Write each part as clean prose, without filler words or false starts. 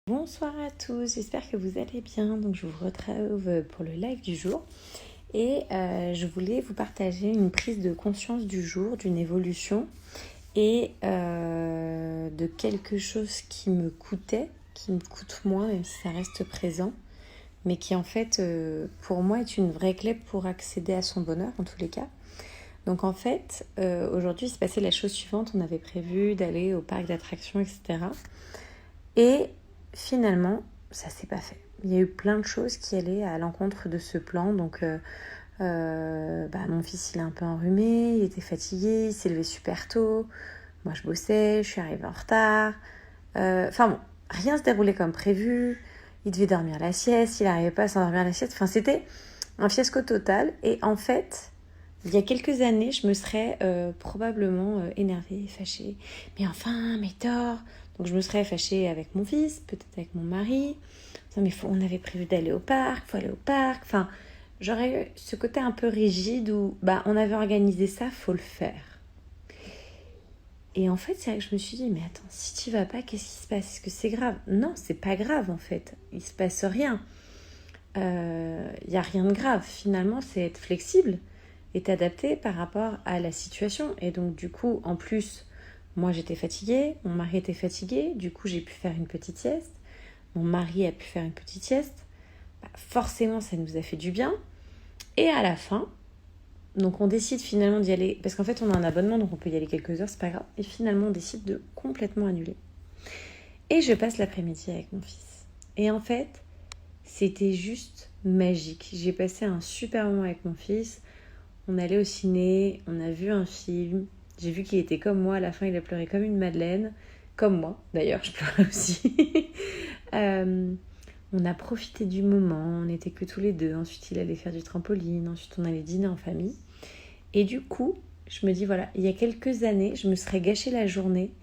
Bonsoir à tous, j'espère que vous allez bien. Donc je vous retrouve pour le live du jour et je voulais vous partager une prise de conscience du jour, d'une évolution et de quelque chose qui me coûte moins même si ça reste présent, mais qui en fait pour moi est une vraie clé pour accéder à son bonheur en tous les cas. Donc en fait aujourd'hui il s'est passé la chose suivante, on avait prévu d'aller au parc d'attractions etc. Et finalement, ça s'est pas fait. Il y a eu plein de choses qui allaient à l'encontre de ce plan. Donc, mon fils, il est un peu enrhumé, il était fatigué, il s'est levé super tôt. Moi, je bossais, je suis arrivée en retard. Rien se déroulait comme prévu. Il devait dormir la sieste, il n'arrivait pas à s'endormir la sieste. Enfin, c'était un fiasco total. Et en fait, il y a quelques années, je me serais probablement énervée, fâchée. Mais enfin, mais tort. Donc je me serais fâchée avec mon fils, peut-être avec mon mari. On avait prévu d'aller au parc, il faut aller au parc. Enfin, j'aurais eu ce côté un peu rigide où on avait organisé ça, faut le faire. Et en fait, c'est vrai que je me suis dit, mais attends, si tu vas pas, qu'est-ce qui se passe? Est-ce que c'est grave? Non, c'est pas grave en fait. Il se passe rien. Il n'y a rien de grave. Finalement, c'est être flexible et t'adapter par rapport à la situation. Et donc, du coup, en plus, moi, j'étais fatiguée, mon mari était fatigué, du coup, j'ai pu faire une petite sieste. Mon mari a pu faire une petite sieste. Forcément, ça nous a fait du bien. Et à la fin, donc on décide finalement d'y aller, parce qu'en fait, on a un abonnement, donc on peut y aller quelques heures, c'est pas grave. Et finalement, on décide de complètement annuler. Et je passe l'après-midi avec mon fils. Et en fait, c'était juste magique. J'ai passé un super moment avec mon fils. On allait au ciné, on a vu un film. J'ai vu qu'il était comme moi, à la fin il a pleuré comme une madeleine. Comme moi, d'ailleurs, je pleurais aussi. On a profité du moment, on n'était que tous les deux. Ensuite il allait faire du trampoline, ensuite on allait dîner en famille. Et du coup, je me dis voilà, il y a quelques années, je me serais gâché la journée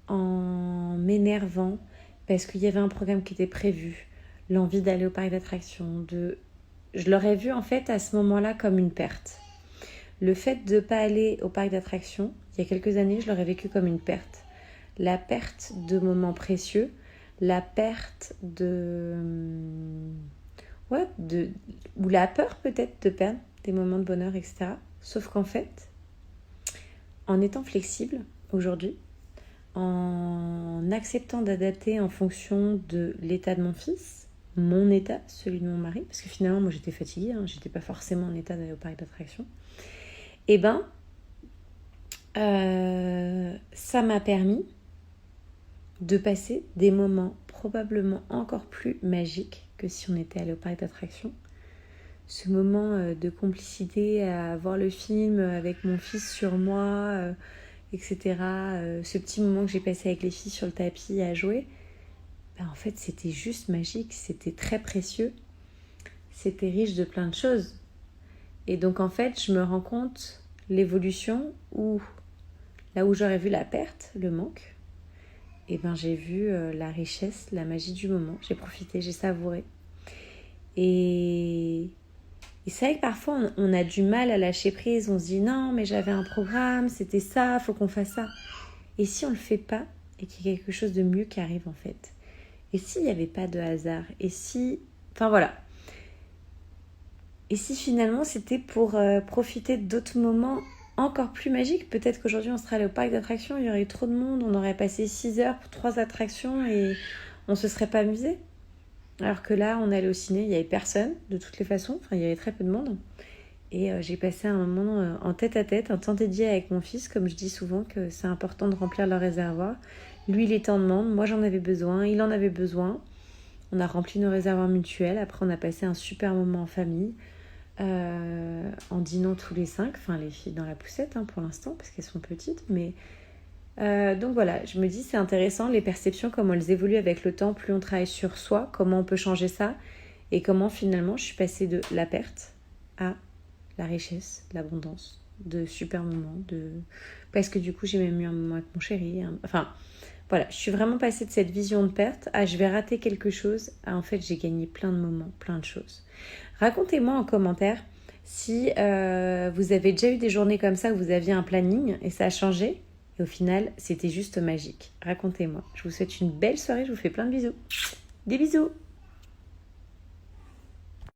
en m'énervant parce qu'il y avait un programme qui était prévu, l'envie d'aller au parc d'attractions, je l'aurais vu en fait à ce moment-là comme une perte. Le fait de ne pas aller au parc d'attractions, il y a quelques années, je l'aurais vécu comme une perte. La perte de moments précieux, la perte ou la peur peut-être de perdre des moments de bonheur, etc. Sauf qu'en fait, en étant flexible aujourd'hui, en acceptant d'adapter en fonction de l'état de mon fils, mon état, celui de mon mari, parce que finalement, moi j'étais fatiguée, j'étais pas forcément en état d'aller au parc d'attractions, ça m'a permis de passer des moments probablement encore plus magiques que si on était allé au parc d'attractions. Ce moment de complicité à voir le film avec mon fils sur moi, etc. Ce petit moment que j'ai passé avec les filles sur le tapis à jouer, en fait c'était juste magique, c'était très précieux, c'était riche de plein de choses. Et donc en fait je me rends compte l'évolution où là où j'aurais vu la perte, le manque, j'ai vu la richesse, la magie du moment. J'ai profité, j'ai savouré. Et c'est vrai que parfois, on a du mal à lâcher prise. On se dit, non, mais j'avais un programme, c'était ça, faut qu'on fasse ça. Et si on le fait pas, et qu'il y a quelque chose de mieux qui arrive en fait? Et s'il n'y avait pas de hasard? Et si... Enfin voilà. Et si finalement, c'était pour profiter d'autres moments encore plus magique, peut-être qu'aujourd'hui on serait allé au parc d'attractions, il y aurait eu trop de monde, on aurait passé 6 heures pour 3 attractions et on se serait pas amusé. Alors que là, on allait au ciné, il y avait personne de toutes les façons, il y avait très peu de monde. Et j'ai passé un moment en tête-à-tête, un temps dédié avec mon fils, comme je dis souvent que c'est important de remplir le réservoir. Lui, il était en demande, moi j'en avais besoin, il en avait besoin. On a rempli nos réservoirs mutuels, après on a passé un super moment en famille. En dînant tous les 5, les filles dans la poussette pour l'instant parce qu'elles sont petites, mais donc voilà, je me dis c'est intéressant les perceptions, comment elles évoluent avec le temps, plus on travaille sur soi, comment on peut changer ça et comment finalement je suis passée de la perte à la richesse, l'abondance, de super moments, parce que du coup j'ai même eu un moment avec mon chéri, voilà, je suis vraiment passée de cette vision de perte à je vais rater quelque chose à en fait j'ai gagné plein de moments, plein de choses. Racontez-moi en commentaire si vous avez déjà eu des journées comme ça où vous aviez un planning et ça a changé et au final c'était juste magique. Racontez-moi. Je vous souhaite une belle soirée, je vous fais plein de bisous. Des bisous!